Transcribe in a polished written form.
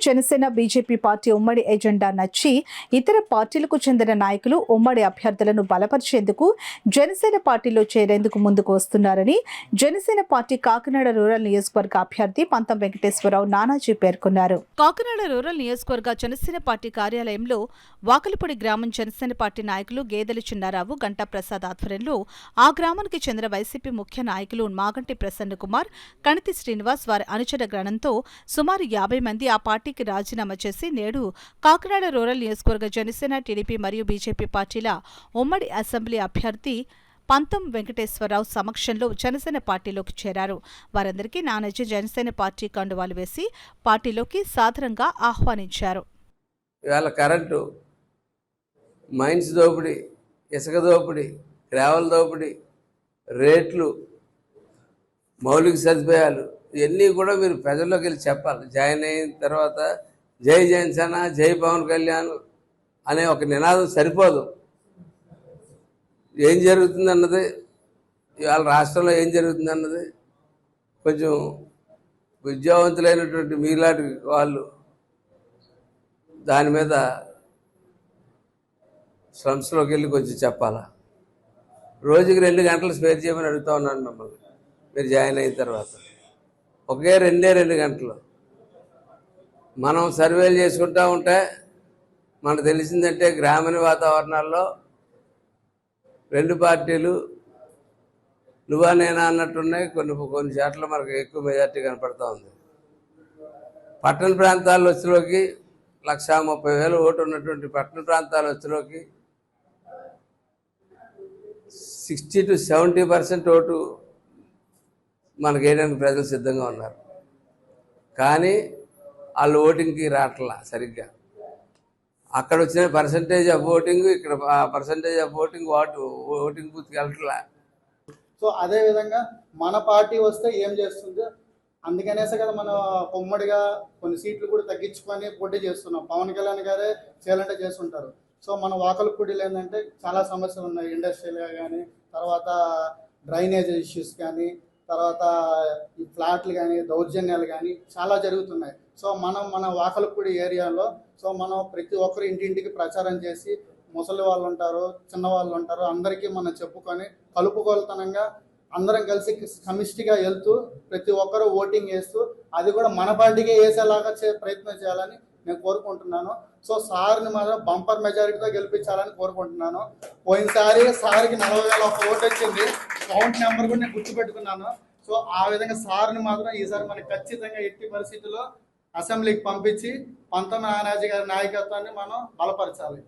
Janasena BJP party ఉమ్మడి agenda నచ్చి ఇతర పార్టీలకు చెందిన నాయకులు ఉమ్మడి అభ్యర్థులను బలపరిచేందుకు జనసేన పార్టీలో చేరేందుకు ముందుకు వస్తున్నారని జనసేన పార్టీ కాకినాడ రూరల్ నియోజకవర్గ అభ్యర్థి పంతం వెంకటేశ్వరరావు నానాజీ పేర్కొన్నారు. కాకినాడ రూరల్ నియోజకవర్గ జనసేన పార్టీ కార్యాలయంలో వాకలిపొడి గ్రామం జనసేన పార్టీ నాయకులు గేదెల చిన్నారావు, గంటా ప్రసాద్ ఆధ్వర్యంలో ఆ గ్రామానికి చెందిన వైసీపీ ముఖ్య నాయకులు మాగంటి ప్రసన్న కుమార్, కణితి శ్రీనివాస్ వారి అనుచర గణంతో సుమారు 50 మంది ఆ పార్టీకి రాజీనామా చేసి నేడు కాకినాడ రూరల్ నియోజకవర్గ జనసేన, టీడీపీ మరియు బీజేపీ పార్టీల ఉమ్మడి అసెంబ్లీ అభ్యర్థి పంతం వెంకటేశ్వరరావు సమక్షంలో జనసేన పార్టీలోకి చేరారు. వారందరికీ నానాజీ జనసేన పార్టీ కండువాలు వేసి పార్టీలోకి సాదరంగా ఆహ్వానించారు. ఇవాళ కరెంటు, మైన్స్ దోపిడీ, ఇసుక దోపిడీ, గ్రావెల్ దోపిడీ, రేట్లు, మౌలిక సదుపాయాలు ఇవన్నీ కూడా మీరు ప్రజల్లోకి వెళ్ళి చెప్పాలి. జాయిన్ అయిన తర్వాత జై జనసేన, జై పవన్ కళ్యాణ్ అనే ఒక నినాదం సరిపోదు. ఏం జరుగుతుందన్నది, ఇవాళ రాష్ట్రంలో ఏం జరుగుతుందన్నది కొంచెం విద్యావంతులైనటువంటి మీలాంటి వాళ్ళు దాని మీద స్లమ్స్లోకి వెళ్ళి కొంచెం చెప్పాలా. రోజుకి 2 గంటలు స్పేర్ చేయమని అడుగుతా ఉన్నాను మిమ్మల్ని. మీరు జాయిన్ అయిన తర్వాత ఒకే 2 గంటలు మనం సర్వేలు చేసుకుంటూ ఉంటే మనకు తెలిసిందంటే గ్రామీణ వాతావరణాల్లో 2 పార్టీలు నువ్వా నేనా అన్నట్టున్నాయి. కొన్ని చోట్ల మనకు ఎక్కువ మెజార్టీ కనపడతా ఉంది. పట్టణ ప్రాంతాల వచ్చేలోకి 1,30,000 ఓటు ఉన్నటువంటి పట్టణ ప్రాంతాల వచ్చేలోకి 60 to 70% ఓటు మనకు వేయడానికి ప్రజలు సిద్ధంగా ఉన్నారు. కానీ వాళ్ళు ఓటింగ్కి రావట్లా సరిగ్గా. అక్కడ వచ్చిన పర్సంటేజ్ ఆఫ్ ఓటింగ్, ఇక్కడ పర్సంటేజ్ ఆఫ్ ఓటింగ్ ఓటింగ్ బూత్కి వెళ్ళట్లా. సో అదేవిధంగా మన పార్టీ వస్తే ఏం చేస్తుంది, అందుకనేసే కదా మనం ఉమ్మడిగా కొన్ని సీట్లు కూడా తగ్గించుకొని పోటీ చేస్తున్నాం. పవన్ కళ్యాణ్ గారే చేయాలంటే చేస్తుంటారు. సో మన వాకలపూడిలో ఏంటంటే చాలా సమస్యలు ఉన్నాయి. ఇండస్ట్రియల్గా కానీ, తర్వాత డ్రైనేజ్ ఇష్యూస్ కానీ, తర్వాత ఈ ఫ్లాట్లు కానీ, దౌర్జన్యాలు కానీ చాలా జరుగుతున్నాయి. సో మన వాకలపూడి ఏరియాలో మనం ప్రతి ఒక్కరు ఇంటింటికి ప్రచారం చేసి, ముసలి వాళ్ళు ఉంటారు, చిన్నవాళ్ళు ఉంటారు, అందరికీ మనం చెప్పుకొని కలుపుకొలతనంగా అందరం కలిసి సమిష్టిగా వెళ్తూ ప్రతి ఒక్కరూ ఓటింగ్ వేస్తూ అది కూడా మన పార్టీకే వేసేలాగా ప్రయత్నం చేయాలని నేను కోరుకుంటున్నాను. సో సార్ని మాత్రం బంపర్ మెజారిటీతో గెలిపించాలని కోరుకుంటున్నాను. పోయినసారి సార్కి 40,000 ఓటు వచ్చింది. కౌంట్ నెంబర్ కూడా నేను గుర్తుపెట్టుకున్నాను. సో ఆ విధంగా సార్ని మాత్రం ఈసారి మనకి ఖచ్చితంగా ఎట్టి పరిస్థితుల్లో అసెంబ్లీకి పంపించి పంతం నానాజీ గారి నాయకత్వాన్ని మనం బలపరచాలి.